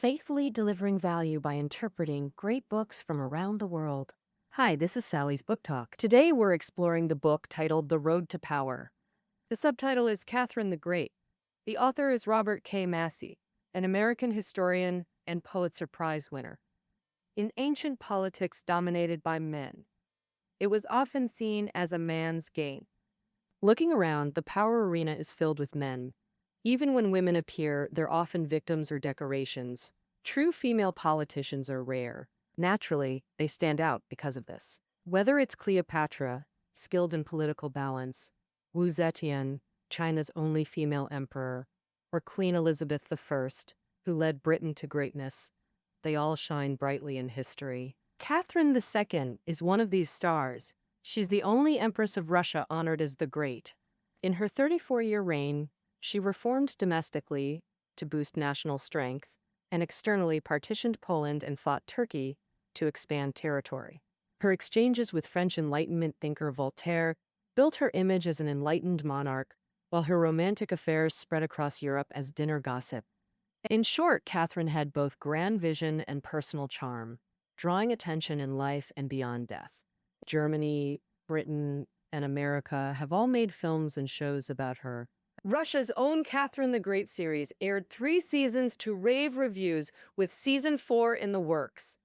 faithfully delivering value by interpreting great books from around the world. Hi, this is Sally's Book Talk. Today we're exploring the book titled The Road to Power. The subtitle is Catherine the Great. The author is Robert K. Massey, an American historian and Pulitzer Prize winner. In ancient politics dominated by men, it was often seen as a man's game. Looking around, the power arena is filled with men. Even when women appear, they're often victims or decorations. True female politicians are rare. Naturally, they stand out because of this. Whether it's Cleopatra, skilled in political balance, Wu Zetian, China's only female emperor, or Queen Elizabeth I, who led Britain to greatness, they all shine brightly in history. Catherine II is one of these stars. She's the only empress of Russia honored as the Great. In her 34-year reign, she reformed domestically to boost national strength and externally partitioned Poland and fought Turkey to expand territory. Her exchanges with French Enlightenment thinker Voltaire built her image as an enlightened monarch, while her romantic affairs spread across Europe as dinner gossip. In short, Catherine had both grand vision and personal charm, drawing attention in life and beyond death. Germany, Britain, and America have all made films and shows about her. Russia's own Catherine the Great series aired 3 seasons to rave reviews, with season 4 in the works.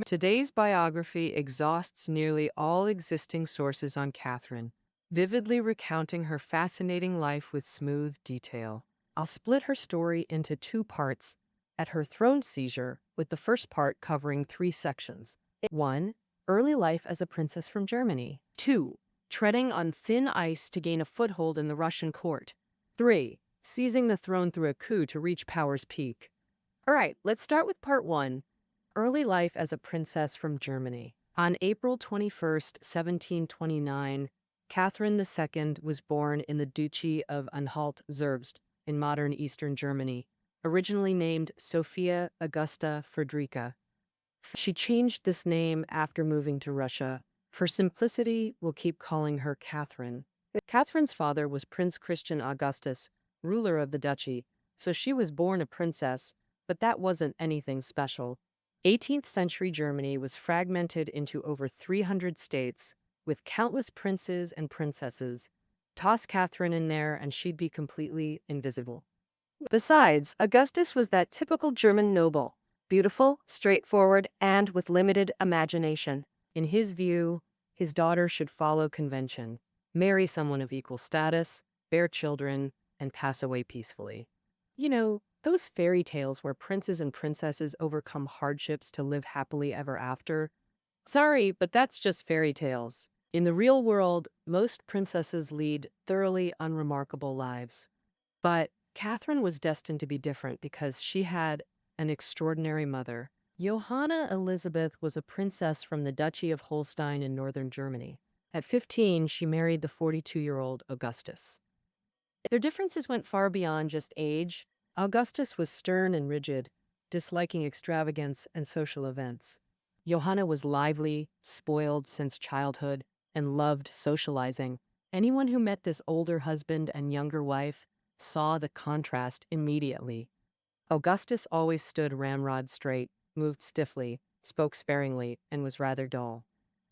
Today's biography exhausts nearly all existing sources on Catherine, vividly recounting her fascinating life with smooth detail. I'll split her story into 2 parts at her throne seizure, with the first part covering 3 sections. 1. Early life as a princess from Germany. 2. Treading on thin ice to gain a foothold in the Russian court. 3. Seizing the throne through a coup to reach power's peak. All right, let's start with part 1. Early life as a princess from Germany. On April 21st, 1729, Catherine II was born in the Duchy of Anhalt-Zerbst in modern eastern Germany, originally named Sophia Augusta Friedricha. She changed this name after moving to Russia. For simplicity, we'll keep calling her Catherine. Catherine's father was Prince Christian Augustus, ruler of the duchy, so she was born a princess, but that wasn't anything special. 18th century Germany was fragmented into over 300 states, with countless princes and princesses. Toss Catherine in there and she'd be completely invisible. Besides, Augustus was that typical German noble, beautiful, straightforward, and with limited imagination. In his view, his daughter should follow convention, marry someone of equal status, bear children, and pass away peacefully. You know, those fairy tales where princes and princesses overcome hardships to live happily ever after. Sorry, but that's just fairy tales. In the real world, most princesses lead thoroughly unremarkable lives. But Catherine was destined to be different because she had an extraordinary mother. Johanna Elizabeth was a princess from the Duchy of Holstein in northern Germany. At 15, she married the 42-year-old Augustus. Their differences went far beyond just age. Augustus was stern and rigid, disliking extravagance and social events. Johanna was lively, spoiled since childhood, and loved socializing. Anyone who met this older husband and younger wife saw the contrast immediately. Augustus always stood ramrod straight, moved stiffly, spoke sparingly, and was rather dull.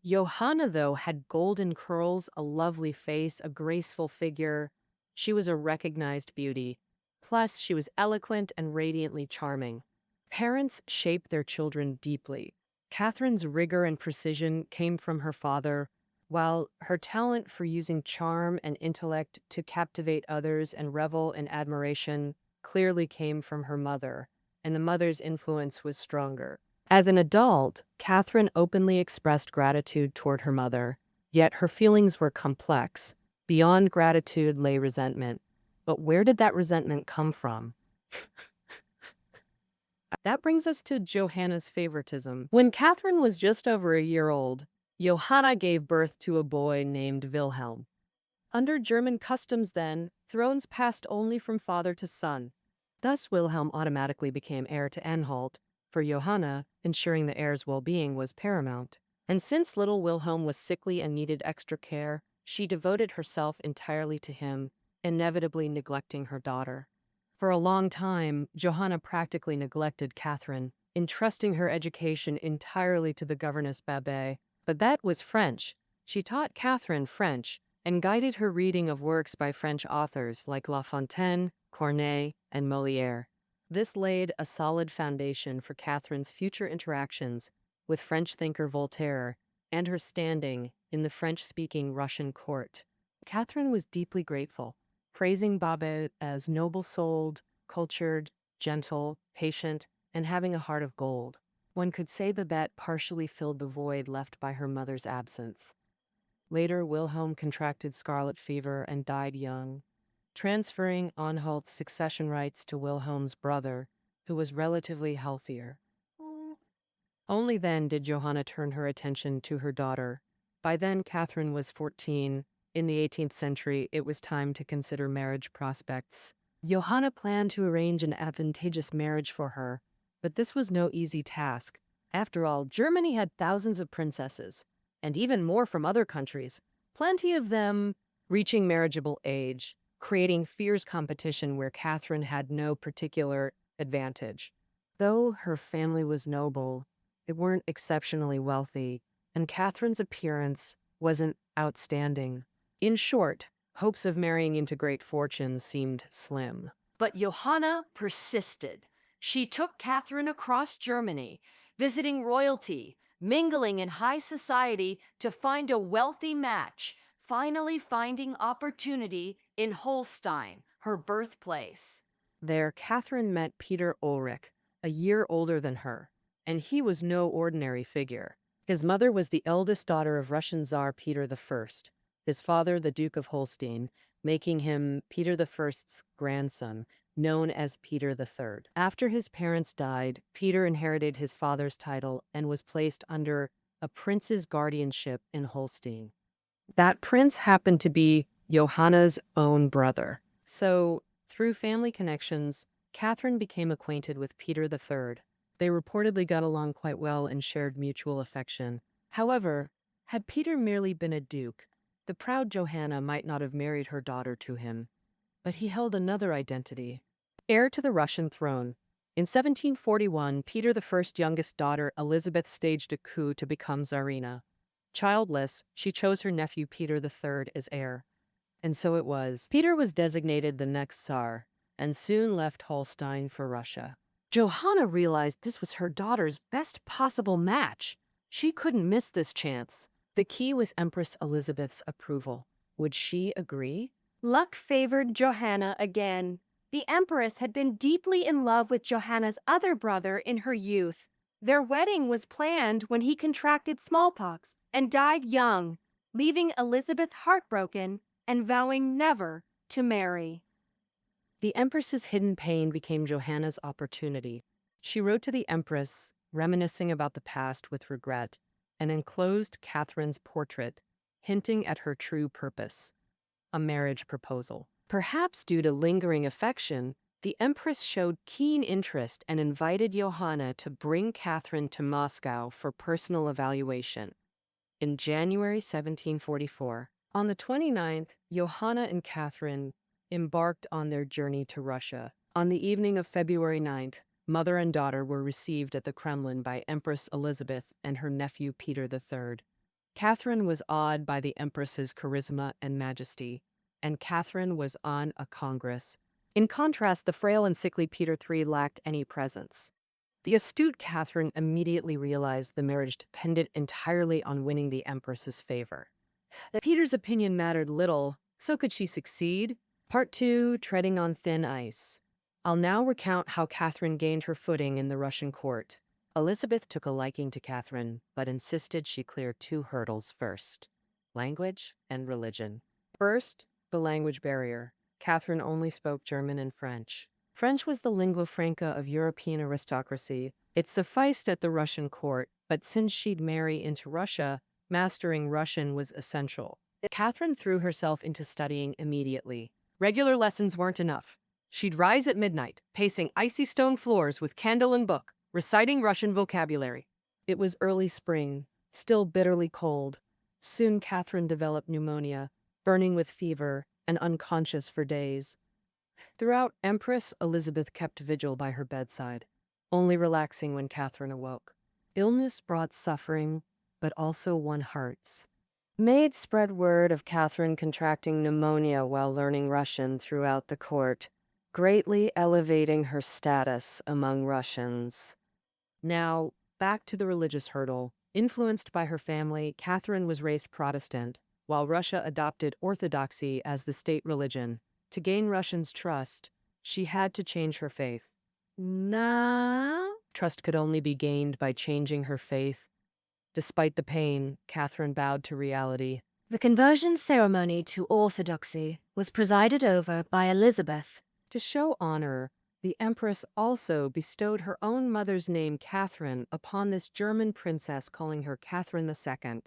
Johanna, though, had golden curls, a lovely face, a graceful figure. She was a recognized beauty. Plus, she was eloquent and radiantly charming. Parents shaped their children deeply. Catherine's rigor and precision came from her father, while her talent for using charm and intellect to captivate others and revel in admiration clearly came from her mother, and the mother's influence was stronger. As an adult, Catherine openly expressed gratitude toward her mother, yet her feelings were complex. Beyond gratitude lay resentment. But where did that resentment come from? That brings us to Johanna's favoritism. When Catherine was just over a year old, Johanna gave birth to a boy named Wilhelm. Under German customs then, thrones passed only from father to son. Thus, Wilhelm automatically became heir to Anhalt. For Johanna, ensuring the heir's well-being was paramount. And since little Wilhelm was sickly and needed extra care, she devoted herself entirely to him, inevitably neglecting her daughter. For a long time, Johanna practically neglected Catherine, entrusting her education entirely to the governess Babet. But that was French. She taught Catherine French and guided her reading of works by French authors like La Fontaine, Corneille, and Molière. This laid a solid foundation for Catherine's future interactions with French thinker Voltaire and her standing in the French-speaking Russian court. Catherine was deeply grateful, praising Babet as noble-souled, cultured, gentle, patient, and having a heart of gold. One could say Babet partially filled the void left by her mother's absence. Later, Wilhelm contracted scarlet fever and died young, transferring Anhalt's succession rights to Wilhelm's brother, who was relatively healthier. Only then did Johanna turn her attention to her daughter. By then, Catherine was 14. In the 18th century, it was time to consider marriage prospects. Johanna planned to arrange an advantageous marriage for her, but this was no easy task. After all, Germany had thousands of princesses, and even more from other countries, plenty of them reaching marriageable age, creating fierce competition where Catherine had no particular advantage. Though her family was noble, they weren't exceptionally wealthy, and Catherine's appearance wasn't outstanding. In short, hopes of marrying into great fortunes seemed slim. But Johanna persisted. She took Catherine across Germany, visiting royalty, mingling in high society to find a wealthy match, finally finding opportunity in Holstein, her birthplace. There, Catherine met Peter Ulrich, a year older than her, and he was no ordinary figure. His mother was the eldest daughter of Russian Tsar Peter I, his father the Duke of Holstein, making him Peter I's grandson, known as Peter III. After his parents died, Peter inherited his father's title and was placed under a prince's guardianship in Holstein. That prince happened to be Johanna's own brother. So, through family connections, Catherine became acquainted with Peter III. They reportedly got along quite well and shared mutual affection. However, had Peter merely been a duke, the proud Johanna might not have married her daughter to him. But he held another identity, heir to the Russian throne. In 1741, Peter I's youngest daughter, Elizabeth, staged a coup to become Tsarina. Childless, she chose her nephew Peter III as heir. And so it was. Peter was designated the next Tsar, and soon left Holstein for Russia. Johanna realized this was her daughter's best possible match. She couldn't miss this chance. The key was Empress Elizabeth's approval. Would she agree? Luck favored Johanna again. The Empress had been deeply in love with Johanna's other brother in her youth. Their wedding was planned when he contracted smallpox and died young, leaving Elizabeth heartbroken and vowing never to marry. The Empress's hidden pain became Johanna's opportunity. She wrote to the Empress, reminiscing about the past with regret, and enclosed Catherine's portrait, hinting at her true purpose, a marriage proposal. Perhaps due to lingering affection, the Empress showed keen interest and invited Johanna to bring Catherine to Moscow for personal evaluation. In January 1744, on the 29th, Johanna and Catherine embarked on their journey to Russia. On the evening of February 9th, mother and daughter were received at the Kremlin by Empress Elizabeth and her nephew Peter III. Catherine was awed by the Empress's charisma and majesty, and Catherine was on a congress. In contrast, the frail and sickly Peter III lacked any presence. The astute Catherine immediately realized the marriage depended entirely on winning the Empress's favor. That Peter's opinion mattered little, so could she succeed? Part 2, Treading on Thin Ice. I'll now recount how Catherine gained her footing in the Russian court. Elizabeth took a liking to Catherine, but insisted she clear 2 hurdles first: language and religion. First, the language barrier. Catherine only spoke German and French. French was the lingua franca of European aristocracy. It sufficed at the Russian court, but since she'd marry into Russia, mastering Russian was essential. Catherine threw herself into studying immediately. Regular lessons weren't enough. She'd rise at midnight, pacing icy stone floors with candle and book, reciting Russian vocabulary. It was early spring, still bitterly cold. Soon Catherine developed pneumonia, burning with fever and unconscious for days. Throughout, Empress Elizabeth kept vigil by her bedside, only relaxing when Catherine awoke. Illness brought suffering, but also won hearts. Maids spread word of Catherine contracting pneumonia while learning Russian throughout the court, greatly elevating her status among Russians. Now, back to the religious hurdle. Influenced by her family, Catherine was raised Protestant, while Russia adopted Orthodoxy as the state religion. To gain Russians' trust, she had to change her faith. Trust could only be gained by changing her faith. Despite the pain, Catherine bowed to reality. The conversion ceremony to Orthodoxy was presided over by Elizabeth. To show honor, the Empress also bestowed her own mother's name, Catherine, upon this German princess, calling her Catherine II.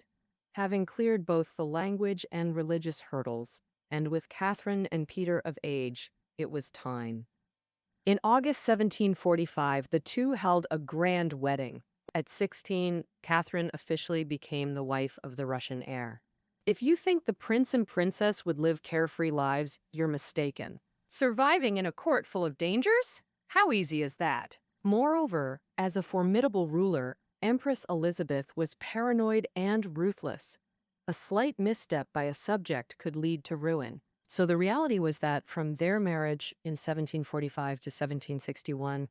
Having cleared both the language and religious hurdles, and with Catherine and Peter of age, it was time. In August 1745, the two held a grand wedding. At 16, Catherine officially became the wife of the Russian heir. If you think the prince and princess would live carefree lives, you're mistaken. Surviving in a court full of dangers? How easy is that? Moreover, as a formidable ruler, Empress Elizabeth was paranoid and ruthless. A slight misstep by a subject could lead to ruin. So the reality was that from their marriage in 1745 to 1761,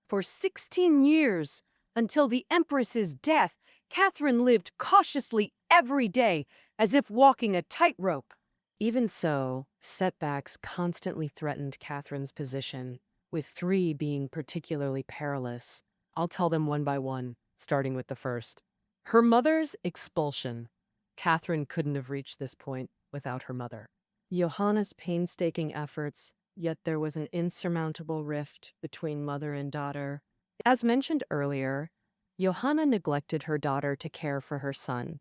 for 16 years, until the Empress's death, Catherine lived cautiously every day, as if walking a tightrope. Even so, setbacks constantly threatened Catherine's position, with 3 being particularly perilous. I'll tell them one by one, starting with the first. Her mother's expulsion. Catherine couldn't have reached this point without her mother. Johanna's painstaking efforts, yet there was an insurmountable rift between mother and daughter. As mentioned earlier, Johanna neglected her daughter to care for her son.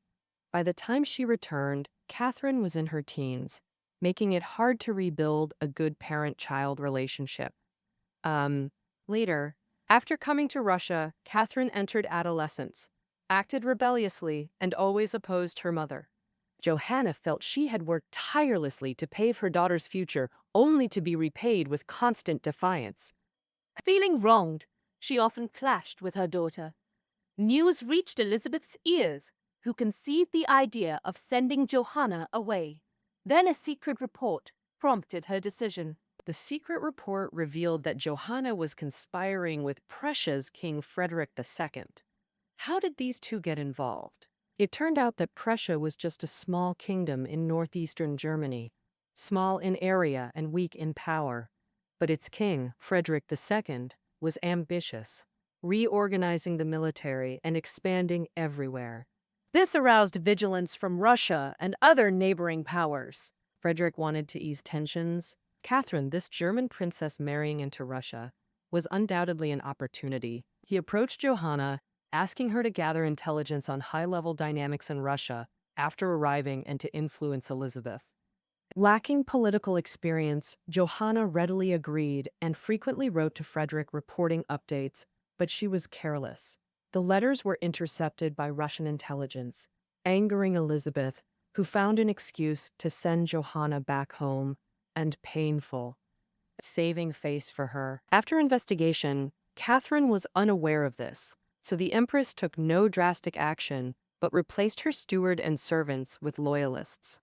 By the time she returned, Catherine was in her teens, making it hard to rebuild a good parent-child relationship. Later, after coming to Russia, Catherine entered adolescence, acted rebelliously, and always opposed her mother. Johanna felt she had worked tirelessly to pave her daughter's future, only to be repaid with constant defiance. Feeling wronged, she often clashed with her daughter. News reached Elizabeth's ears, who conceived the idea of sending Johanna away. Then a secret report prompted her decision. The secret report revealed that Johanna was conspiring with Prussia's King Frederick II. How did these two get involved? It turned out that Prussia was just a small kingdom in northeastern Germany, small in area and weak in power. But its king, Frederick II, was ambitious, reorganizing the military and expanding everywhere. This aroused vigilance from Russia and other neighboring powers. Frederick wanted to ease tensions. Catherine, this German princess marrying into Russia, was undoubtedly an opportunity. He approached Johanna, asking her to gather intelligence on high-level dynamics in Russia after arriving and to influence Elizabeth. Lacking political experience, Johanna readily agreed and frequently wrote to Frederick reporting updates, but she was careless. The letters were intercepted by Russian intelligence, angering Elizabeth, who found an excuse to send Johanna back home, and painful, saving face for her. After investigation, Catherine was unaware of this, so the Empress took no drastic action, but replaced her steward and servants with loyalists.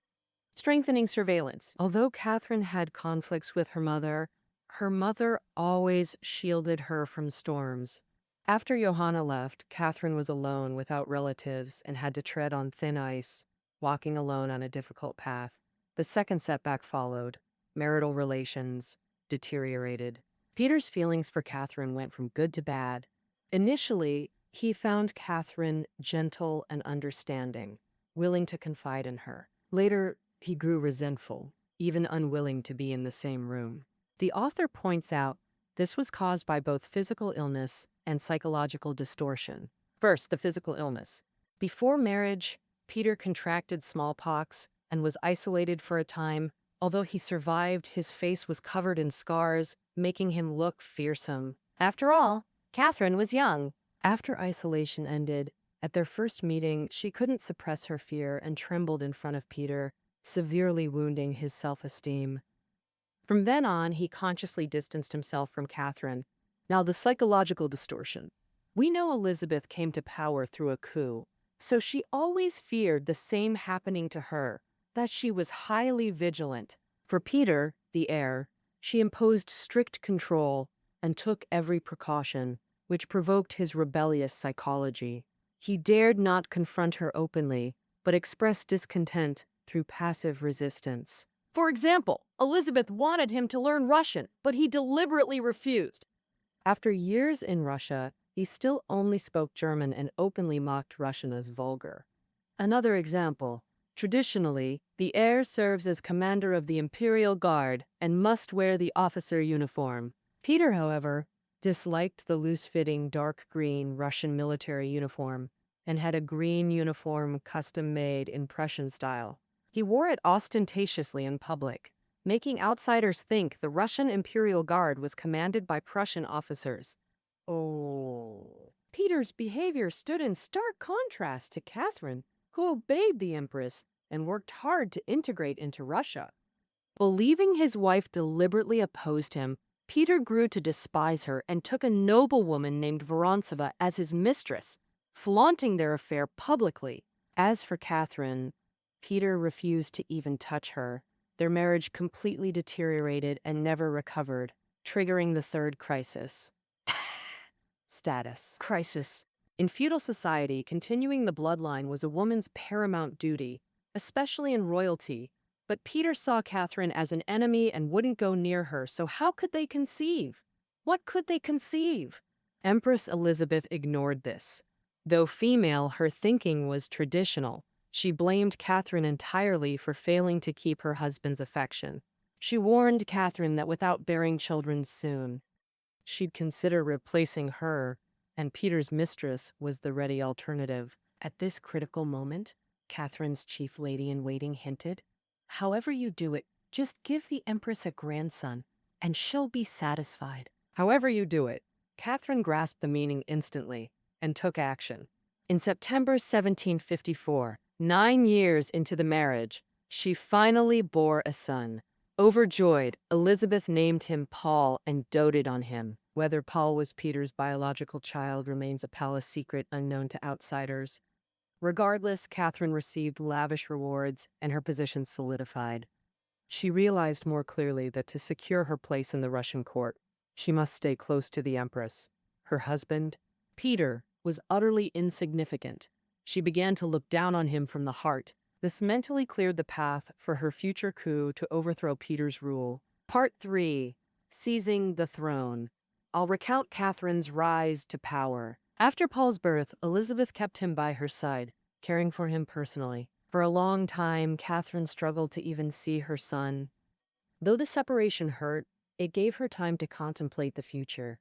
Strengthening surveillance. Although Catherine had conflicts with her mother always shielded her from storms. After Johanna left, Catherine was alone without relatives and had to tread on thin ice, walking alone on a difficult path. The second setback followed. Marital relations deteriorated. Peter's feelings for Catherine went from good to bad. Initially, he found Catherine gentle and understanding, willing to confide in her. Later, he grew resentful, even unwilling to be in the same room. The author points out this was caused by both physical illness and psychological distortion. First, the physical illness. Before marriage, Peter contracted smallpox and was isolated for a time. Although he survived, his face was covered in scars, making him look fearsome. After all, Catherine was young. After isolation ended, at their first meeting, she couldn't suppress her fear and trembled in front of Peter, severely wounding his self-esteem. From then on, he consciously distanced himself from Catherine. Now, the psychological distortion. We know Elizabeth came to power through a coup, so she always feared the same happening to her, that she was highly vigilant. For Peter, the heir, she imposed strict control and took every precaution, which provoked his rebellious psychology. He dared not confront her openly, but expressed discontent through passive resistance. For example, Elizabeth wanted him to learn Russian, but he deliberately refused. After years in Russia, he still only spoke German and openly mocked Russian as vulgar. Another example. Traditionally, the heir serves as commander of the Imperial Guard and must wear the officer uniform. Peter, however, disliked the loose-fitting dark green Russian military uniform and had a green uniform custom-made in Prussian style. He wore it ostentatiously in public, making outsiders think the Russian Imperial Guard was commanded by Prussian officers. Oh. Peter's behavior stood in stark contrast to Catherine, who obeyed the Empress and worked hard to integrate into Russia. Believing his wife deliberately opposed him, Peter grew to despise her and took a noblewoman named Vorontsova as his mistress, flaunting their affair publicly. As for Catherine, Peter refused to even touch her. Their marriage completely deteriorated and never recovered, triggering the third crisis. Status crisis. In feudal society, continuing the bloodline was a woman's paramount duty, especially in royalty. But Peter saw Catherine as an enemy and wouldn't go near her, so how could they conceive? What could they conceive? Empress Elizabeth ignored this. Though female, her thinking was traditional. She blamed Catherine entirely for failing to keep her husband's affection. She warned Catherine that without bearing children soon, she'd consider replacing her, and Peter's mistress was the ready alternative. At this critical moment, Catherine's chief lady-in-waiting hinted, "However you do it, just give the Empress a grandson, and she'll be satisfied." However you do it, Catherine grasped the meaning instantly and took action. In September 1754, 9 years into the marriage, she finally bore a son. Overjoyed, Elizabeth named him Paul and doted on him. Whether Paul was Peter's biological child remains a palace secret unknown to outsiders. Regardless, Catherine received lavish rewards and her position solidified. She realized more clearly that to secure her place in the Russian court, she must stay close to the Empress. Her husband, Peter, was utterly insignificant. She began to look down on him from the heart. This mentally cleared the path for her future coup to overthrow Peter's rule. Part 3. Seizing the Throne. I'll recount Catherine's rise to power. After Paul's birth, Elizabeth kept him by her side, caring for him personally. For a long time, Catherine struggled to even see her son. Though the separation hurt, it gave her time to contemplate the future.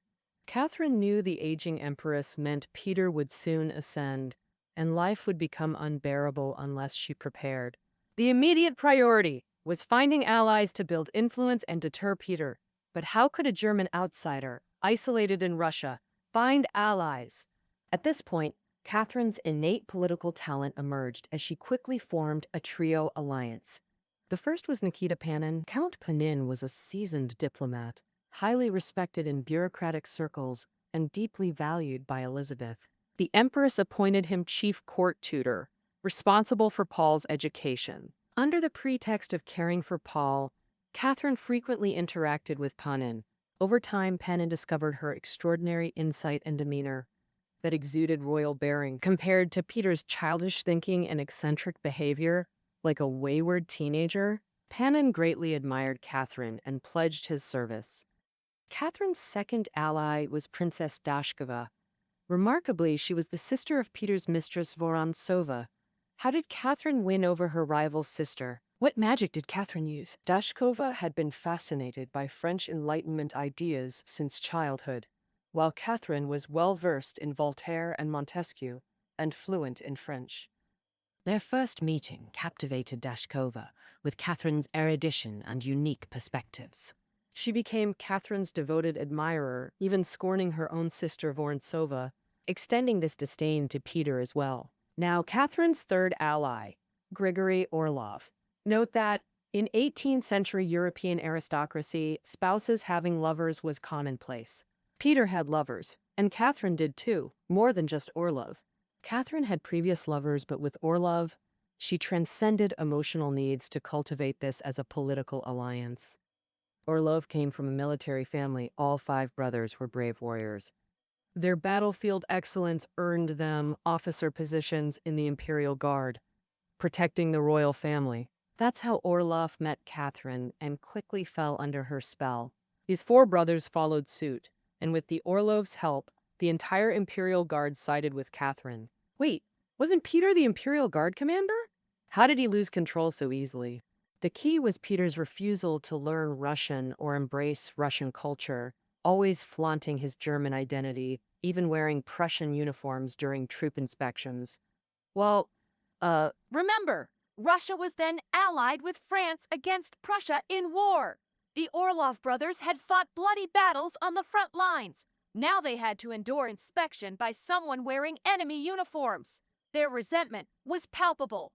Catherine knew the aging empress meant Peter would soon ascend, and life would become unbearable unless she prepared. The immediate priority was finding allies to build influence and deter Peter. But how could a German outsider, isolated in Russia, find allies? At this point, Catherine's innate political talent emerged as she quickly formed a trio alliance. The first was Nikita Panin. Count Panin was a seasoned diplomat, highly respected in bureaucratic circles and deeply valued by Elizabeth. The Empress appointed him chief court tutor, responsible for Paul's education. Under the pretext of caring for Paul, Catherine frequently interacted with Panin. Over time, Panin discovered her extraordinary insight and demeanor that exuded royal bearing compared to Peter's childish thinking and eccentric behavior. Like a wayward teenager, Panin greatly admired Catherine and pledged his service. Catherine's second ally was Princess Dashkova. Remarkably, she was the sister of Peter's mistress Vorontsova. How did Catherine win over her rival's sister? What magic did Catherine use? Dashkova had been fascinated by French Enlightenment ideas since childhood, while Catherine was well-versed in Voltaire and Montesquieu and fluent in French. Their first meeting captivated Dashkova with Catherine's erudition and unique perspectives. She became Catherine's devoted admirer, even scorning her own sister Vorontsova, extending this disdain to Peter as well. Now, Catherine's third ally, Grigory Orlov. Note that In 18th century European aristocracy, spouses having lovers was commonplace. Peter had lovers, and Catherine did too, more than just Orlov. Catherine had previous lovers, but with Orlov, she transcended emotional needs to cultivate this as a political alliance. Orlov came from a military family. All 5 brothers were brave warriors. Their battlefield excellence earned them officer positions in the Imperial Guard, protecting the royal family. That's how Orlov met Catherine and quickly fell under her spell. These 4 brothers followed suit, and with the Orlov's help, the entire Imperial Guard sided with Catherine. Wait, wasn't Peter the Imperial Guard commander? How did he lose control so easily? The key was Peter's refusal to learn Russian or embrace Russian culture, always flaunting his German identity, even wearing Prussian uniforms during troop inspections. Well, Remember, Russia was then allied with France against Prussia in war. The Orlov brothers had fought bloody battles on the front lines. Now they had to endure inspection by someone wearing enemy uniforms. Their resentment was palpable.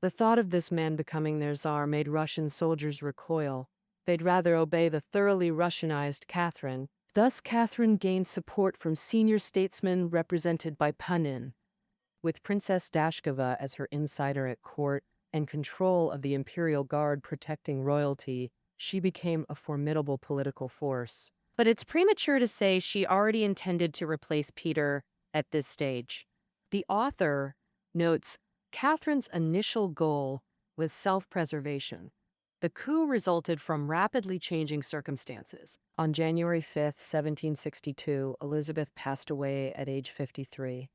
the thought of this man becoming their czar made Russian soldiers recoil. They'd rather obey the thoroughly Russianized Catherine. Thus, Catherine gained support from senior statesmen represented by Panin. With Princess Dashkova as her insider at court and control of the Imperial Guard protecting royalty, she became a formidable political force. But it's premature to say she already intended to replace Peter at this stage. The author notes Catherine's initial goal was self-preservation. The coup resulted from rapidly changing circumstances. On January 5, 1762, Elizabeth passed away at age 53.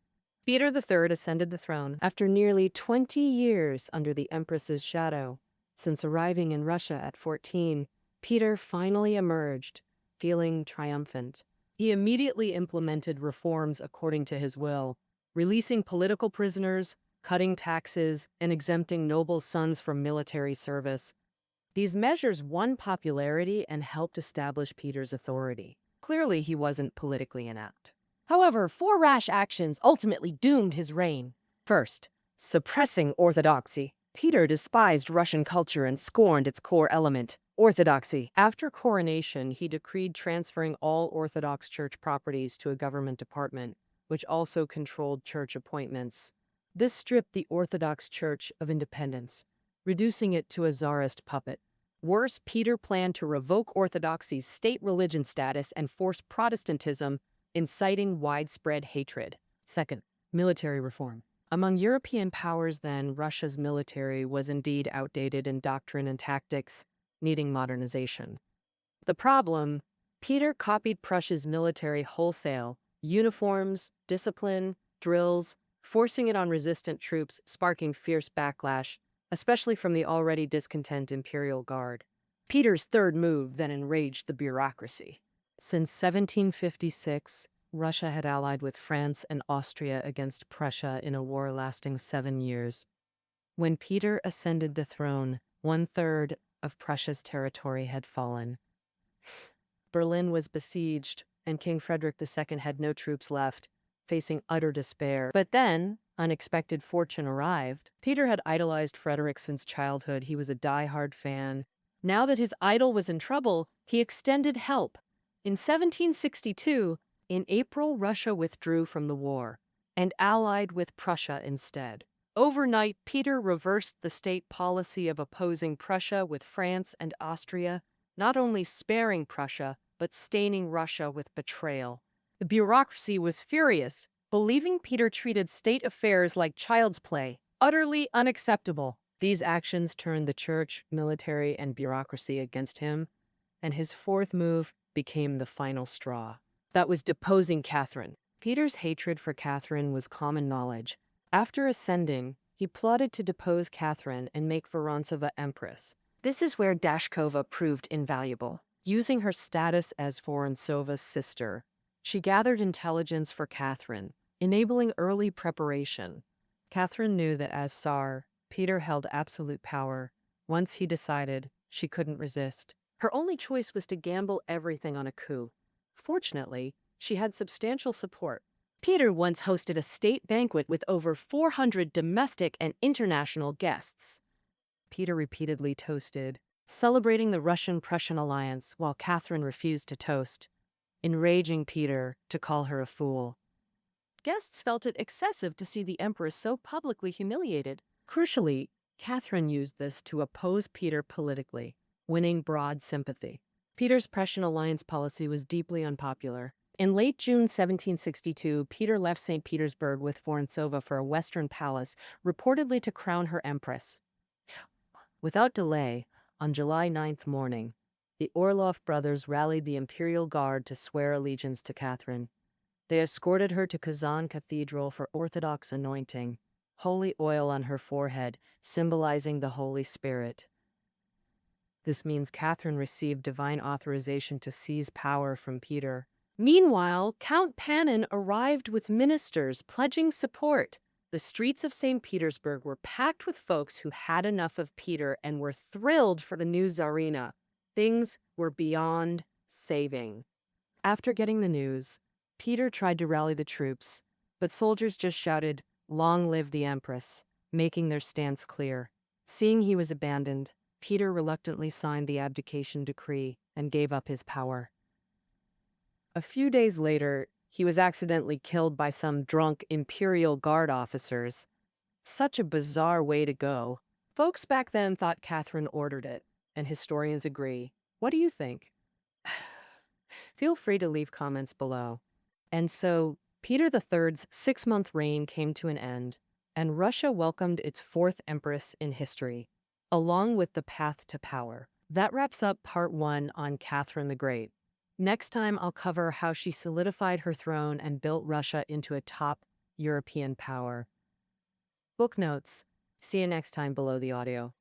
Peter III ascended the throne after nearly 20 years under the Empress's shadow. Since arriving in Russia at 14, Peter finally emerged, feeling triumphant. He immediately implemented reforms according to his will, releasing political prisoners, cutting taxes, and exempting noble sons from military service. These measures won popularity and helped establish Peter's authority. Clearly, he wasn't politically inept. However, 4 rash actions ultimately doomed his reign. First, suppressing orthodoxy. Peter despised Russian culture and scorned its core element, orthodoxy. After coronation, he decreed transferring all Orthodox church properties to a government department, which also controlled church appointments. This stripped the Orthodox Church of independence, reducing it to a czarist puppet. Worse, Peter planned to revoke Orthodoxy's state religion status and force Protestantism, inciting widespread hatred. Second, military reform. Among European powers then, Russia's military was indeed outdated in doctrine and tactics, needing modernization. The problem, Peter copied Prussia's military wholesale, uniforms, discipline, drills, forcing it on resistant troops, sparking fierce backlash, especially from the already discontent Imperial Guard. Peter's third move then enraged the bureaucracy. Since 1756, Russia had allied with France and Austria against Prussia in a war lasting 7 years. When Peter ascended the throne, 1/3 of Prussia's territory had fallen. Berlin was besieged, and King Frederick II had no troops left, facing utter despair. But then, unexpected fortune arrived. Peter had idolized Frederick since childhood. He was a die-hard fan. Now that his idol was in trouble, he extended help. In 1762, in April, Russia withdrew from the war and allied with Prussia instead. Overnight, Peter reversed the state policy of opposing Prussia with France and Austria, not only sparing Prussia, but staining Russia with betrayal. The bureaucracy was furious, believing Peter treated state affairs like child's play, utterly unacceptable. These actions turned the church, military, and bureaucracy against him, and his fourth move became the final straw. That was deposing Catherine. Peter's hatred for Catherine was common knowledge. After ascending, he plotted to depose Catherine and make Vorontsova empress. This is where Dashkova proved invaluable. Using her status as Vorontsova's sister, she gathered intelligence for Catherine, enabling early preparation. Catherine knew that as Tsar, Peter held absolute power. Once he decided, she couldn't resist. Her only choice was to gamble everything on a coup. Fortunately, she had substantial support. Peter once hosted a state banquet with over 400 domestic and international guests. Peter repeatedly toasted, celebrating the Russian-Prussian alliance while Catherine refused to toast, enraging Peter to call her a fool. Guests felt it excessive to see the Empress so publicly humiliated. Crucially, Catherine used this to oppose Peter politically, winning broad sympathy. Peter's Prussian alliance policy was deeply unpopular. In late June 1762, Peter left St. Petersburg with Vorontsova for a western palace, reportedly to crown her empress. Without delay, on July 9th morning, the Orlov brothers rallied the imperial guard to swear allegiance to Catherine. They escorted her to Kazan Cathedral for Orthodox anointing, holy oil on her forehead, symbolizing the Holy Spirit. This means Catherine received divine authorization to seize power from Peter. Meanwhile, Count Panin arrived with ministers pledging support. The streets of St. Petersburg were packed with folks who had enough of Peter and were thrilled for the new Tsarina. Things were beyond saving. After getting the news, Peter tried to rally the troops, but soldiers just shouted, "Long live the Empress," making their stance clear. Seeing he was abandoned, Peter reluctantly signed the abdication decree and gave up his power. A few days later, he was accidentally killed by some drunk Imperial Guard officers. Such a bizarre way to go. Folks back then thought Catherine ordered it, and historians agree. What do you think? Feel free to leave comments below. And so, Peter III's 6-month reign came to an end, and Russia welcomed its fourth empress in history, along with the path to power. That wraps up part 1 on Catherine the Great. Next time, I'll cover how she solidified her throne and built Russia into a top European power. Book notes. See you next time below the audio.